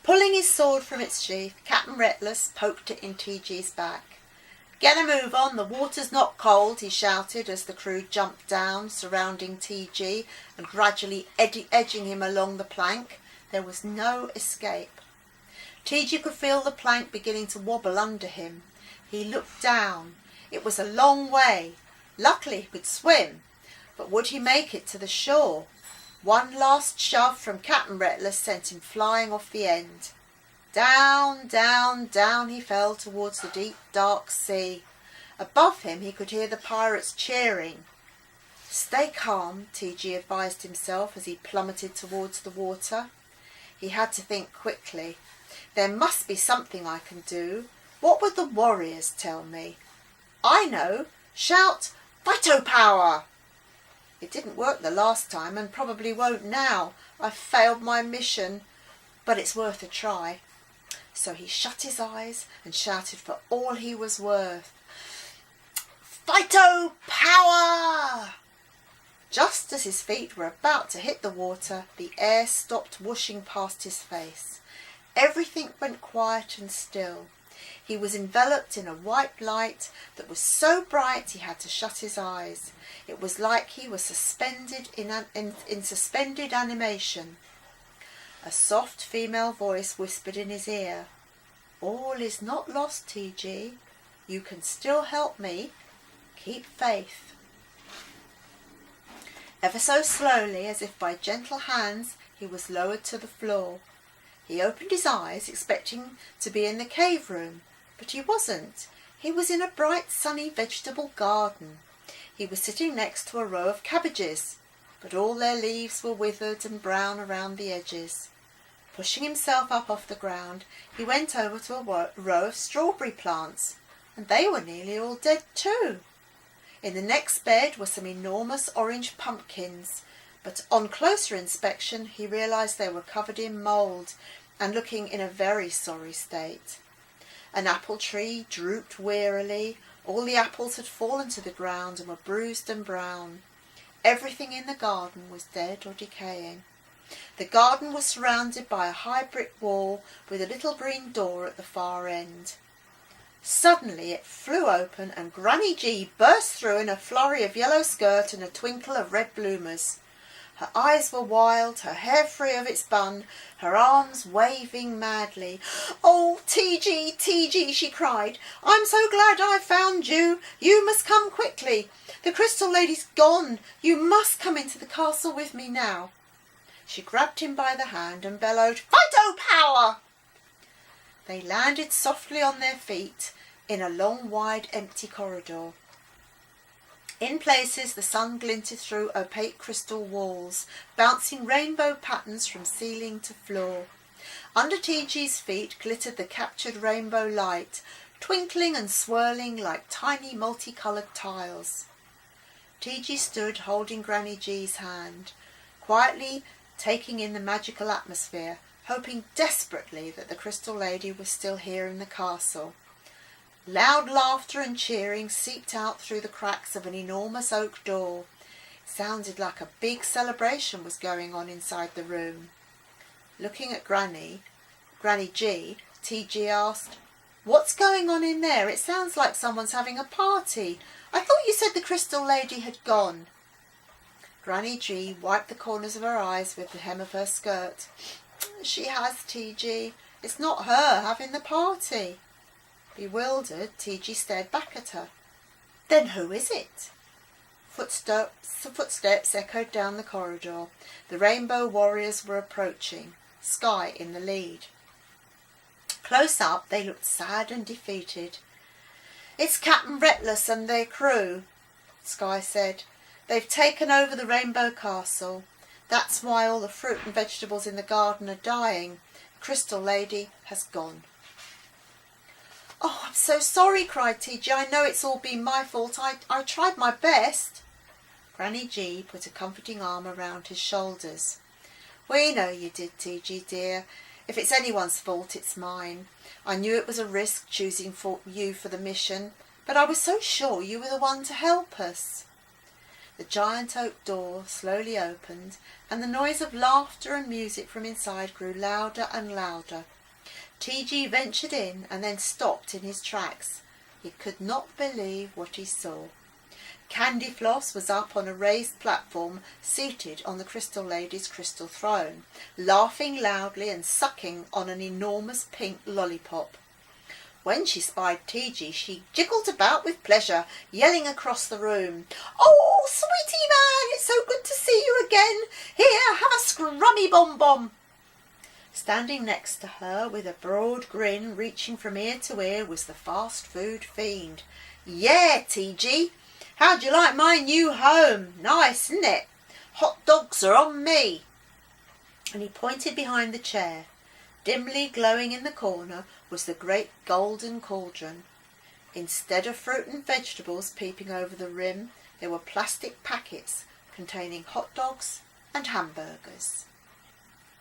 Pulling his sword from its sheath, Captain Reckless poked it in T.G.'s back. "Get a move on, the water's not cold," he shouted as the crew jumped down, surrounding T.G. and gradually edging him along the plank. There was no escape. T.G. could feel the plank beginning to wobble under him. He looked down. It was a long way. Luckily he could swim, but would he make it to the shore? One last shove from Captain Reckless sent him flying off the end. Down, down, down he fell towards the deep, dark sea. Above him he could hear the pirates cheering. "Stay calm," T.G. advised himself as he plummeted towards the water. He had to think quickly. There must be something I can do. What would the warriors tell me? I know. Shout, "Phytopower!" It didn't work the last time and probably won't now. I've failed my mission, but it's worth a try. So he shut his eyes and shouted for all he was worth, "Phytopower!" Just as his feet were about to hit the water, the air stopped whooshing past his face. Everything went quiet and still. He was enveloped in a white light that was so bright he had to shut his eyes. It was like he was suspended in suspended animation. A soft female voice whispered in his ear, "All is not lost, T.G. You can still help me. Keep faith." Ever so slowly, as if by gentle hands, he was lowered to the floor. He opened his eyes, expecting to be in the cave room, but he wasn't. He was in a bright, sunny vegetable garden. He was sitting next to a row of cabbages, but all their leaves were withered and brown around the edges. Pushing himself up off the ground, he went over to a row of strawberry plants, and they were nearly all dead too. In the next bed were some enormous orange pumpkins, but on closer inspection he realized they were covered in mould and looking in a very sorry state. An apple tree drooped wearily. All the apples had fallen to the ground and were bruised and brown. Everything in the garden was dead or decaying. The garden was surrounded by a high brick wall with a little green door at the far end. Suddenly it flew open and Granny G burst through in a flurry of yellow skirt and a twinkle of red bloomers. Her eyes were wild, her hair free of its bun, her arms waving madly. "Oh, T.G., T.G., she cried, "I'm so glad I found you. You must come quickly. The Crystal Lady's gone. You must come into the castle with me now." She grabbed him by the hand and bellowed, "Phytopower!" They landed softly on their feet in a long, wide, empty corridor. In places the sun glinted through opaque crystal walls, bouncing rainbow patterns from ceiling to floor. Under T.G.'s feet glittered the captured rainbow light, twinkling and swirling like tiny multicoloured tiles. T.G. stood holding Granny G's hand, quietly taking in the magical atmosphere, hoping desperately that the Crystal Lady was still here in the castle. Loud laughter and cheering seeped out through the cracks of an enormous oak door. It sounded like a big celebration was going on inside the room. Looking at Granny G, T.G. asked, "What's going on in there? It sounds like someone's having a party. I thought you said the Crystal Lady had gone." Granny G wiped the corners of her eyes with the hem of her skirt. "She has, T.G. It's not her having the party." Bewildered, T.G. stared back at her. "Then who is it?" Footsteps echoed down the corridor. The Rainbow Warriors were approaching, Sky in the lead. Close up, they looked sad and defeated. "It's Captain Reckless and their crew," Sky said. "They've taken over the Rainbow Castle. That's why all the fruit and vegetables in the garden are dying. Crystal Lady has gone." "Oh, I'm so sorry," cried T.G. "I know it's all been my fault. I tried my best." Granny G put a comforting arm around his shoulders. "We know you did, T.G. dear. If it's anyone's fault, it's mine. I knew it was a risk choosing you for the mission, but I was so sure you were the one to help us." The giant oak door slowly opened, and the noise of laughter and music from inside grew louder and louder. TG ventured in and then stopped in his tracks. He could not believe what he saw. Candyfloss was up on a raised platform, seated on the Crystal Lady's crystal throne, laughing loudly and sucking on an enormous pink lollipop. When she spied TG, she jiggled about with pleasure, yelling across the room, "Oh, sweetie man, it's so good to see you again. Here, have a scrummy bomb-bomb." Standing next to her, with a broad grin reaching from ear to ear, was the fast food fiend. "Yeah, TG, how'd you like my new home? Nice, isn't it? Hot dogs are on me." And he pointed behind the chair. Dimly glowing in the corner was the great golden cauldron. Instead of fruit and vegetables peeping over the rim, there were plastic packets containing hot dogs and hamburgers.